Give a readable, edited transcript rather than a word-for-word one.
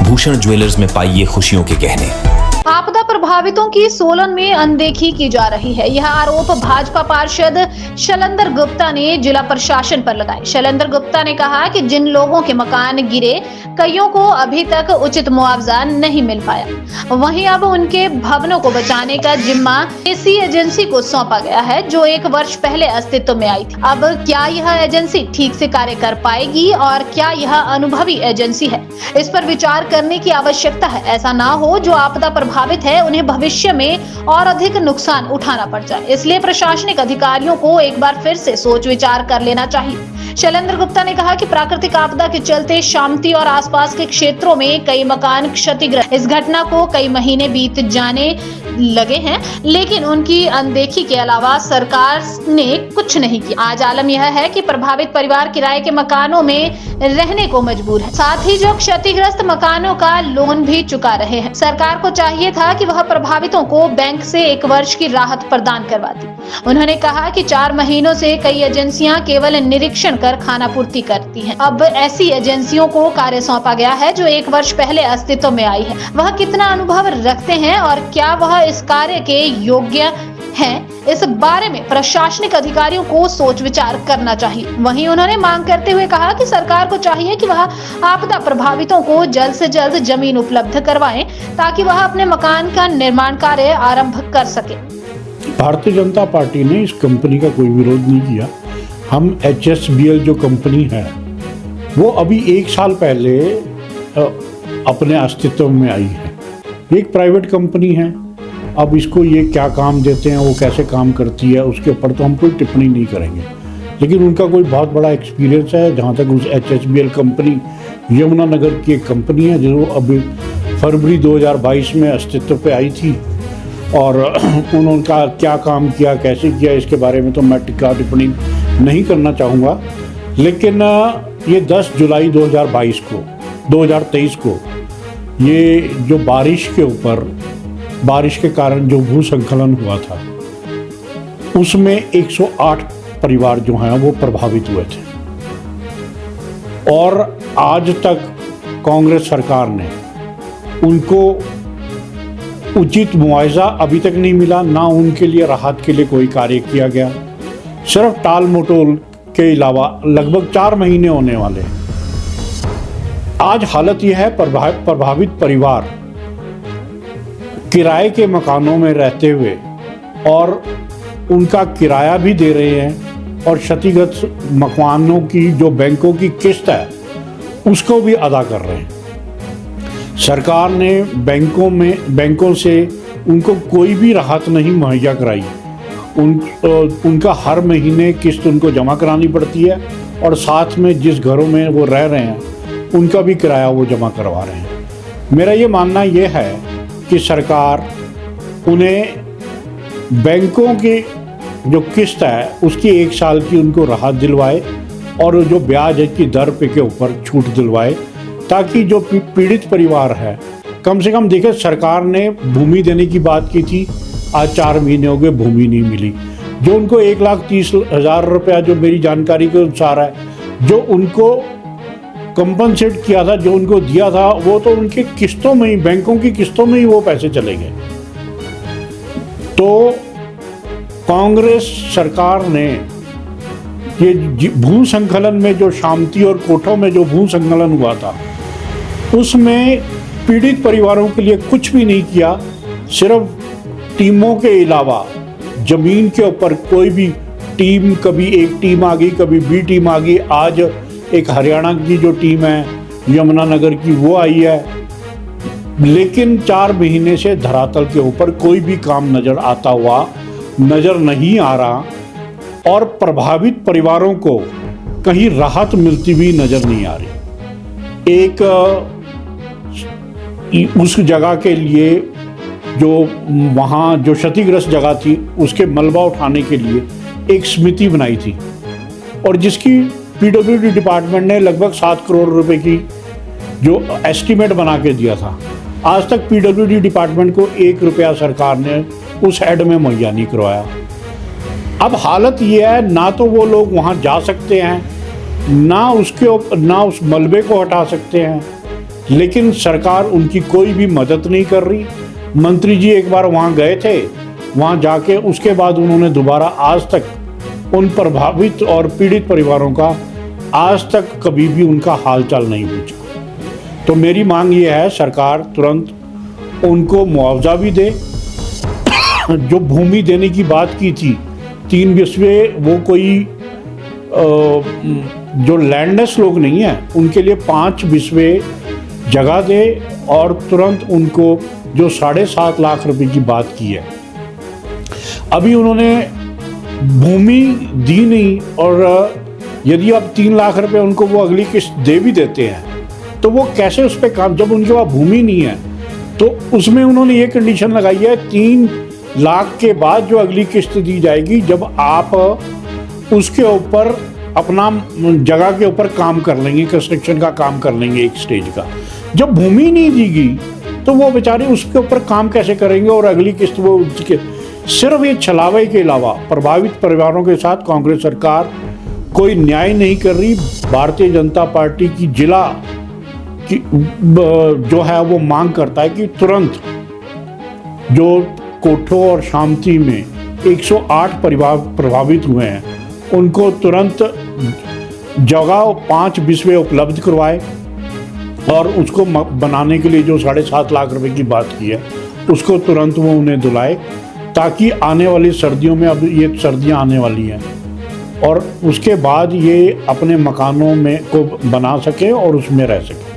Bhushan jewellers में पाइए खुशियों के गहने। आपदा प्रभावितों की सोलन में अनदेखी की जा रही है। यह आरोप भाजपा पार्षद शैलेंद्र गुप्ता ने जिला प्रशासन पर लगाए। शैलेंद्र गुप्ता ने कहा कि जिन लोगों के मकान गिरे, कईयों को अभी तक उचित मुआवजा नहीं मिल पाया। वहीं अब उनके भवनों को बचाने का जिम्मा ऐसी एजेंसी को सौंपा गया है जो 1 वर्ष पहले अस्तित्व में आई थी। अब क्या यह एजेंसी ठीक से कार्य कर पाएगी और क्या यह अनुभवी एजेंसी है, इस पर विचार करने की आवश्यकता है। ऐसा ना हो जो आपदा प्रभावित है उन्हें भविष्य में और अधिक नुकसान उठाना पड़ जाए। इसलिए प्रशासनिक अधिकारियों को एक बार फिर से सोच विचार कर लेना चाहिए। शैलेंद्र गुप्ता ने कहा कि प्राकृतिक आपदा के चलते शामती और आसपास के क्षेत्रों में कई मकान क्षतिग्रस्त। इस घटना को कई महीने बीत जाने लगे हैं, लेकिन उनकी अनदेखी के अलावा सरकार ने कुछ नहीं किया। आज आलम यह है कि प्रभावित परिवार किराए के मकानों में रहने को मजबूर है। साथ ही जो क्षतिग्रस्त मकानों का लोन भी चुका रहे हैं। सरकार को चाहिए था कि वह प्रभावितों को बैंक से 1 वर्ष की राहत प्रदान करवाती। उन्होंने कहा कि 4 महीनों से कई एजेंसियां केवल निरीक्षण कर खानापूर्ति करती हैं। अब ऐसी एजेंसियों को कार्य सौंपा गया है जो 1 वर्ष पहले अस्तित्व में आई है। वह कितना अनुभव रखते हैं और क्या वह इस कार्य के योग्य हैं, इस बारे में प्रशासनिक अधिकारियों को सोच विचार करना चाहिए। वहीं उन्होंने मांग करते हुए कहा कि सरकार को चाहिए कि वह आपदा प्रभावितों को जल्द से जल्द जमीन उपलब्ध करवाएं ताकि वह अपने मकान का निर्माण कार्य आरंभ कर सके। भारतीय जनता पार्टी ने इस कंपनी का कोई विरोध नहीं किया। हम HSBL जो कंपनी है वो अभी 1 साल पहले अपने अस्तित्व में आई है। एक प्राइवेट कंपनी है। अब इसको ये क्या काम देते हैं, वो कैसे काम करती है, उसके ऊपर तो हम कोई टिप्पणी नहीं करेंगे, लेकिन उनका कोई बहुत बड़ा एक्सपीरियंस है। जहाँ तक उस HSBL कंपनी यमुनानगर की एक कंपनी है जो अभी फरवरी 2022 में अस्तित्व पे आई थी, और उनका क्या काम किया, कैसे किया, इसके बारे में तो मैं टिप्पणी नहीं करना चाहूँगा। लेकिन ये 10 जुलाई 2023 को ये जो बारिश के कारण जो भूस्खलन हुआ था उसमें 108 परिवार जो हैं वो प्रभावित हुए थे, और आज तक कांग्रेस सरकार ने उनको उचित मुआवजा अभी तक नहीं मिला, ना उनके लिए राहत के लिए कोई कार्य किया गया। सिर्फ टाल मटोल के अलावा लगभग 4 महीने होने वाले हैं। आज हालत यह है, प्रभावित परिवार किराए के मकानों में रहते हुए और उनका किराया भी दे रहे हैं और क्षतिग्रस्त मकानों की जो बैंकों की किस्त है उसको भी अदा कर रहे हैं। सरकार ने बैंकों से उनको कोई भी राहत नहीं मुहैया कराई। उनका हर महीने किस्त उनको जमा करानी पड़ती है, और साथ में जिस घरों में वो रह रहे हैं उनका भी किराया वो जमा करवा रहे हैं। मेरा ये मानना ये है कि सरकार उन्हें बैंकों की जो किस्त है उसकी 1 साल की उनको राहत दिलवाए और जो ब्याज की दर पे के ऊपर छूट दिलवाए, ताकि जो पीड़ित परिवार है कम से कम देखें। सरकार ने भूमि देने की बात की थी, आज 4 महीने हो गए भूमि नहीं मिली। जो उनको 1,30,000 रुपया जो मेरी जानकारी के अनुसार है जो उनको कंपनसेट किया था, जो उनको दिया था, वो तो उनकी किस्तों में ही, बैंकों की किस्तों में ही वो पैसे चले गए। तो कांग्रेस सरकार ने ये भूस्खलन में जो शामती और कोठों में जो भूस्खलन हुआ था उसमें पीड़ित परिवारों के लिए कुछ भी नहीं किया। सिर्फ टीमों के अलावा जमीन के ऊपर कोई भी टीम, कभी एक टीम आ गई, कभी बी टीम आ गई। आज एक हरियाणा की जो टीम है यमुनानगर की वो आई है, लेकिन 4 महीने से धरातल के ऊपर कोई भी काम नजर नहीं आ रहा, और प्रभावित परिवारों को कहीं राहत मिलती हुई नजर नहीं आ रही। एक उस जगह के लिए जो वहाँ जो क्षतिग्रस्त जगह थी उसके मलबा उठाने के लिए एक समिति बनाई थी, और जिसकी PWD डिपार्टमेंट ने लगभग 7 करोड़ रुपए की जो एस्टीमेट बना के दिया था। आज तक PWD डिपार्टमेंट को 1 रुपया सरकार ने उस हेड में मुहैया नहीं करवाया। अब हालत ये है, ना तो वो लोग वहाँ जा सकते हैं, ना उस मलबे को हटा सकते हैं। लेकिन सरकार उनकी कोई भी मदद नहीं कर रही। मंत्री जी एक बार वहाँ गए थे, वहाँ जाके उसके बाद उन्होंने दोबारा आज तक उन प्रभावित और पीड़ित परिवारों का आज तक कभी भी उनका हालचाल नहीं पूछा। तो मेरी मांग ये है, सरकार तुरंत उनको मुआवजा भी दे। जो भूमि देने की बात की थी 3 बिस्वे, वो कोई जो लैंडलेस लोग नहीं हैं उनके लिए 5 बिस्वे जगह दे, और तुरंत उनको जो 7.5 लाख रुपए की बात की है, अभी उन्होंने भूमि दी नहीं, और यदि अब 3 लाख रुपए उनको वो अगली किस्त दे भी देते हैं तो वो कैसे उस पर काम, जब उनके पास भूमि नहीं है। तो उसमें उन्होंने ये कंडीशन लगाई है 3 लाख के बाद जो अगली किस्त दी जाएगी, जब आप उसके ऊपर अपना जगह के ऊपर काम कर लेंगे, कंस्ट्रक्शन का काम कर लेंगे एक स्टेज का। जब भूमि नहीं दी गई तो वो बेचारे उसके ऊपर काम कैसे करेंगे, और अगली किस्त वो उसके सिर्फ ये छलावे के अलावा प्रभावित परिवारों के साथ कांग्रेस सरकार कोई न्याय नहीं कर रही। भारतीय जनता पार्टी की जिला की जो है वो मांग करता है कि तुरंत जो कोठो और शामती में 108 परिवार प्रभावित हुए हैं उनको तुरंत जगह 5 बिस्वे उपलब्ध करवाए, और उसको बनाने के लिए जो 7.5 लाख रुपए की बात की है उसको तुरंत वो उन्हें दिलाए, ताकि आने वाली सर्दियों में, अब ये सर्दियां आने वाली हैं, और उसके बाद ये अपने मकानों में को बना सके और उसमें रह सके।